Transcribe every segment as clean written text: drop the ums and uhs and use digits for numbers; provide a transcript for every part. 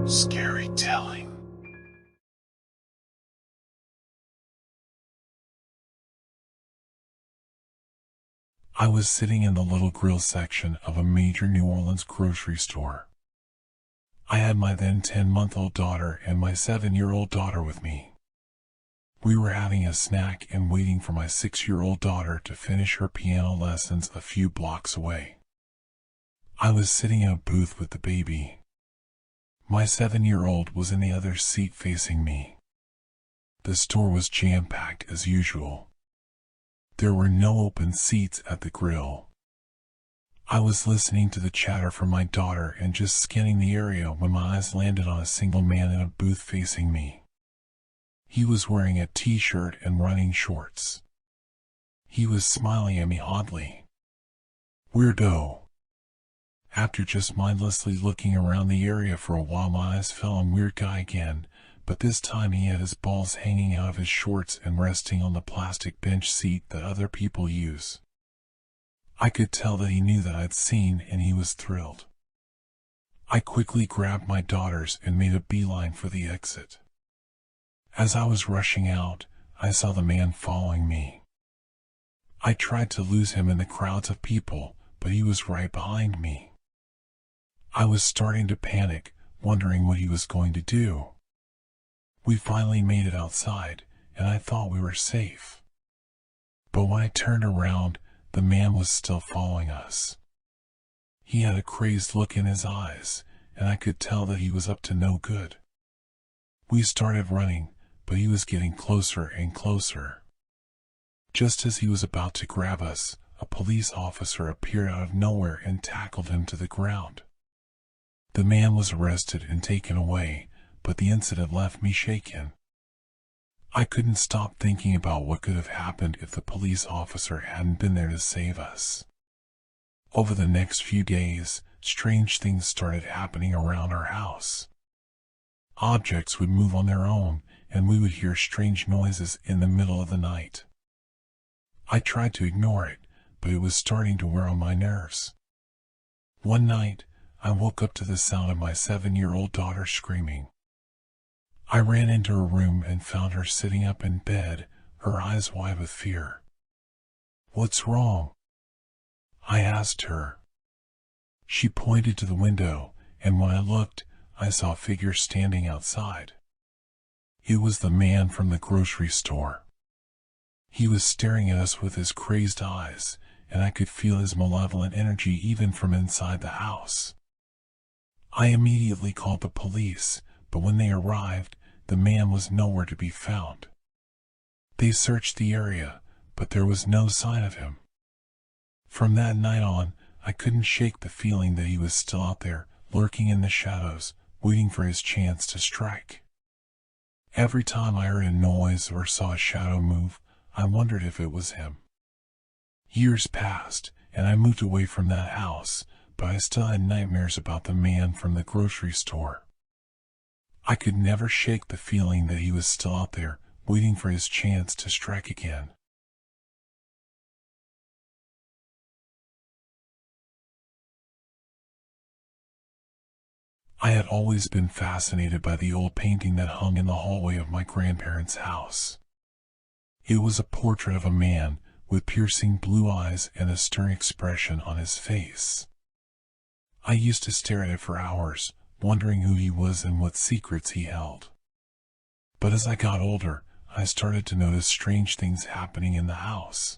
Scary telling. I was sitting in the little grill section of a major New Orleans grocery store. I had my then 10-month-old daughter and my 7-year-old daughter with me. We were having a snack and waiting for my 6-year-old daughter to finish her piano lessons a few blocks away. I was sitting in a booth with the baby. My 7-year-old was in the other seat facing me. The store was jam-packed as usual. There were no open seats at the grill. I was listening to the chatter from my daughter and just scanning the area when my eyes landed on a single man in a booth facing me. He was wearing a t-shirt and running shorts. He was smiling at me oddly. Weirdo. After just mindlessly looking around the area for a while, my eyes fell on Weird Guy again, but this time he had his balls hanging out of his shorts and resting on the plastic bench seat that other people use. I could tell that he knew that I'd seen, and he was thrilled. I quickly grabbed my daughters and made a beeline for the exit. As I was rushing out, I saw the man following me. I tried to lose him in the crowds of people, but he was right behind me. I was starting to panic, wondering what he was going to do. We finally made it outside, and I thought we were safe. But when I turned around, the man was still following us. He had a crazed look in his eyes, and I could tell that he was up to no good. We started running, but he was getting closer and closer. Just as he was about to grab us, a police officer appeared out of nowhere and tackled him to the ground. The man was arrested and taken away, but the incident left me shaken. I couldn't stop thinking about what could have happened if the police officer hadn't been there to save us. Over the next few days, strange things started happening around our house. Objects would move on their own, and we would hear strange noises in the middle of the night. I tried to ignore it, but it was starting to wear on my nerves. One night, I woke up to the sound of my 7-year-old daughter screaming. I ran into her room and found her sitting up in bed, her eyes wide with fear. "What's wrong?" I asked her. She pointed to the window, and when I looked, I saw a figure standing outside. It was the man from the grocery store. He was staring at us with his crazed eyes, and I could feel his malevolent energy even from inside the house. I immediately called the police, but when they arrived, the man was nowhere to be found. They searched the area, but there was no sign of him. From that night on, I couldn't shake the feeling that he was still out there, lurking in the shadows, waiting for his chance to strike. Every time I heard a noise or saw a shadow move, I wondered if it was him. Years passed, and I moved away from that house, but I still had nightmares about the man from the grocery store. I could never shake the feeling that he was still out there, waiting for his chance to strike again. I had always been fascinated by the old painting that hung in the hallway of my grandparents' house. It was a portrait of a man with piercing blue eyes and a stern expression on his face. I used to stare at it for hours, wondering who he was and what secrets he held. But as I got older, I started to notice strange things happening in the house.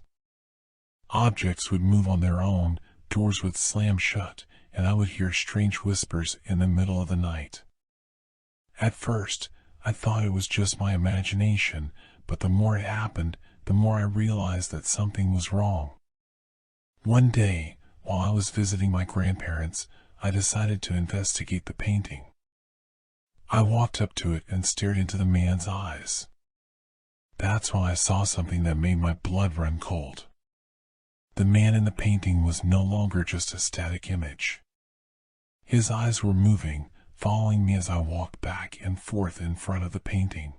Objects would move on their own, doors would slam shut, and I would hear strange whispers in the middle of the night. At first, I thought it was just my imagination, but the more it happened, the more I realized that something was wrong. One day, while I was visiting my grandparents, I decided to investigate the painting. I walked up to it and stared into the man's eyes. That's when I saw something that made my blood run cold. The man in the painting was no longer just a static image. His eyes were moving, following me as I walked back and forth in front of the painting.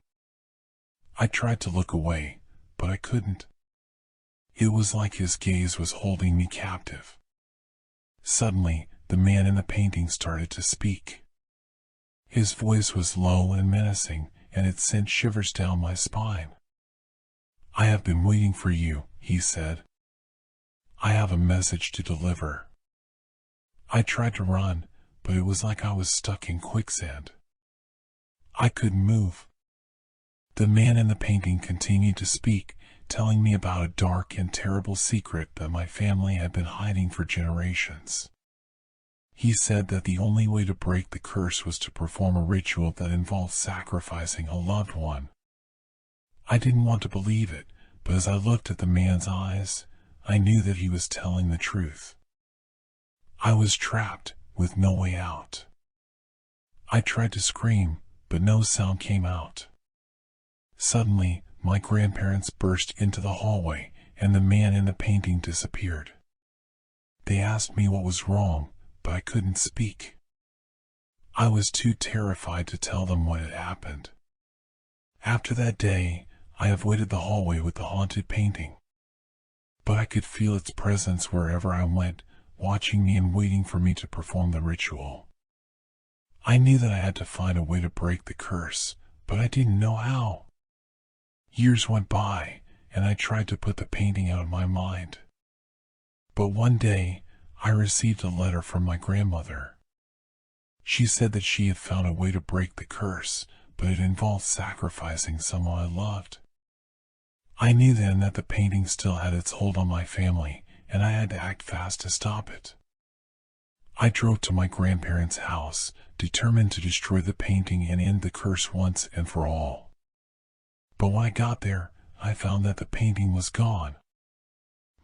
I tried to look away, but I couldn't. It was like his gaze was holding me captive. Suddenly, the man in the painting started to speak. His voice was low and menacing, and it sent shivers down my spine. "I have been waiting for you," he said. "I have a message to deliver." I tried to run, but it was like I was stuck in quicksand. I couldn't move. The man in the painting continued to speak, telling me about a dark and terrible secret that my family had been hiding for generations. He said that the only way to break the curse was to perform a ritual that involved sacrificing a loved one. I didn't want to believe it, but as I looked at the man's eyes, I knew that he was telling the truth. I was trapped, with no way out. I tried to scream, but no sound came out. Suddenly, my grandparents burst into the hallway, and the man in the painting disappeared. They asked me what was wrong, but I couldn't speak. I was too terrified to tell them what had happened. After that day, I avoided the hallway with the haunted painting. But I could feel its presence wherever I went, watching me and waiting for me to perform the ritual. I knew that I had to find a way to break the curse, but I didn't know how. Years went by, and I tried to put the painting out of my mind. But one day, I received a letter from my grandmother. She said that she had found a way to break the curse, but it involved sacrificing someone I loved. I knew then that the painting still had its hold on my family, and I had to act fast to stop it. I drove to my grandparents' house, determined to destroy the painting and end the curse once and for all. But when I got there, I found that the painting was gone.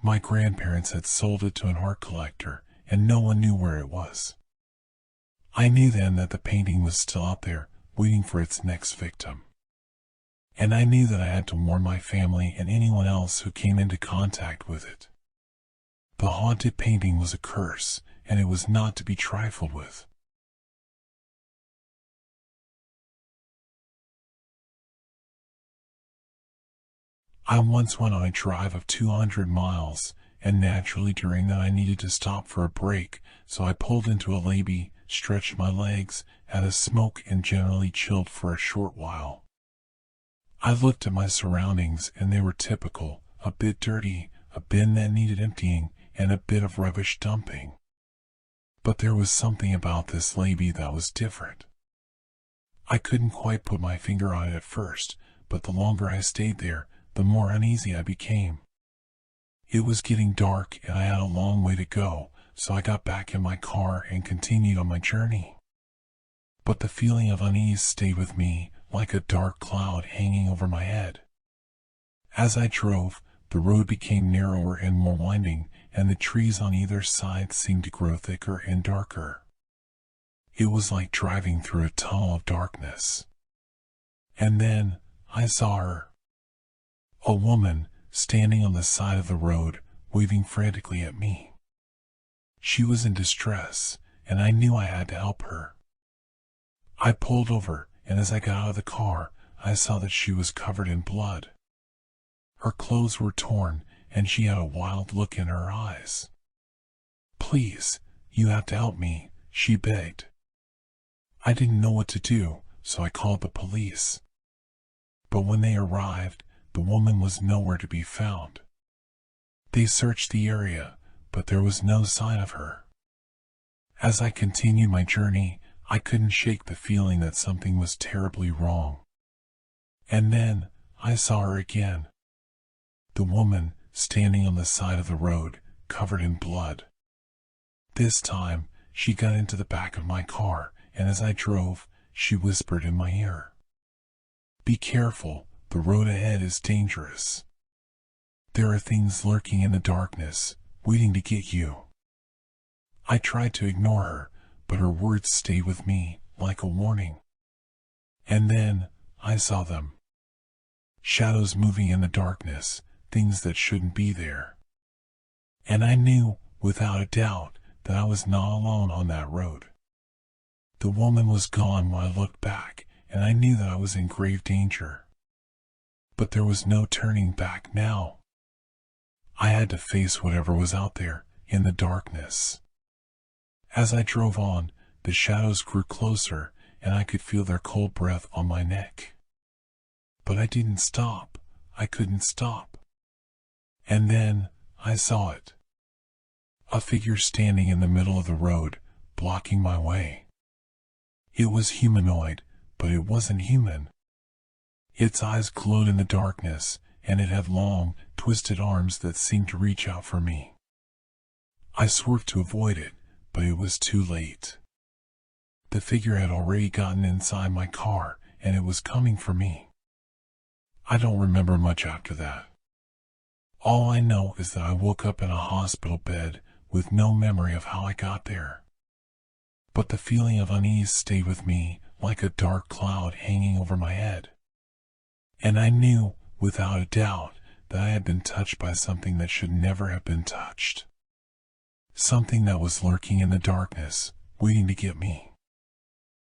My grandparents had sold it to an art collector, and no one knew where it was. I knew then that the painting was still out there, waiting for its next victim. And I knew that I had to warn my family and anyone else who came into contact with it. The haunted painting was a curse, and it was not to be trifled with. I once went on a drive of 200 miles, and naturally during that I needed to stop for a break, so I pulled into a lay-by, stretched my legs, had a smoke and generally chilled for a short while. I looked at my surroundings and they were typical, a bit dirty, a bin that needed emptying, and a bit of rubbish dumping. But there was something about this lay-by that was different. I couldn't quite put my finger on it at first, but the longer I stayed there, the more uneasy I became. It was getting dark and I had a long way to go, so I got back in my car and continued on my journey. But the feeling of unease stayed with me, like a dark cloud hanging over my head. As I drove, the road became narrower and more winding, and the trees on either side seemed to grow thicker and darker. It was like driving through a tunnel of darkness. And then, I saw her. A woman, standing on the side of the road, waving frantically at me. She was in distress, and I knew I had to help her. I pulled over, and as I got out of the car, I saw that she was covered in blood. Her clothes were torn, and she had a wild look in her eyes. "Please, you have to help me," she begged. I didn't know what to do, so I called the police. But when they arrived, the woman was nowhere to be found. They searched the area, but there was no sign of her. As I continued my journey, I couldn't shake the feeling that something was terribly wrong. And then, I saw her again. The woman, standing on the side of the road, covered in blood. This time, she got into the back of my car, and as I drove, she whispered in my ear, "Be careful, the road ahead is dangerous. There are things lurking in the darkness, waiting to get you." I tried to ignore her, but her words stayed with me, like a warning. And then, I saw them. Shadows moving in the darkness, things that shouldn't be there. And I knew, without a doubt, that I was not alone on that road. The woman was gone when I looked back, and I knew that I was in grave danger. But there was no turning back now. I had to face whatever was out there, in the darkness. As I drove on, the shadows grew closer, and I could feel their cold breath on my neck. But I didn't stop. I couldn't stop. And then, I saw it. A figure standing in the middle of the road, blocking my way. It was humanoid, but it wasn't human. Its eyes glowed in the darkness, and it had long, twisted arms that seemed to reach out for me. I swerved to avoid it, but it was too late. The figure had already gotten inside my car, and it was coming for me. I don't remember much after that. All I know is that I woke up in a hospital bed with no memory of how I got there. But the feeling of unease stayed with me like a dark cloud hanging over my head. And I knew, without a doubt, that I had been touched by something that should never have been touched. Something that was lurking in the darkness, waiting to get me.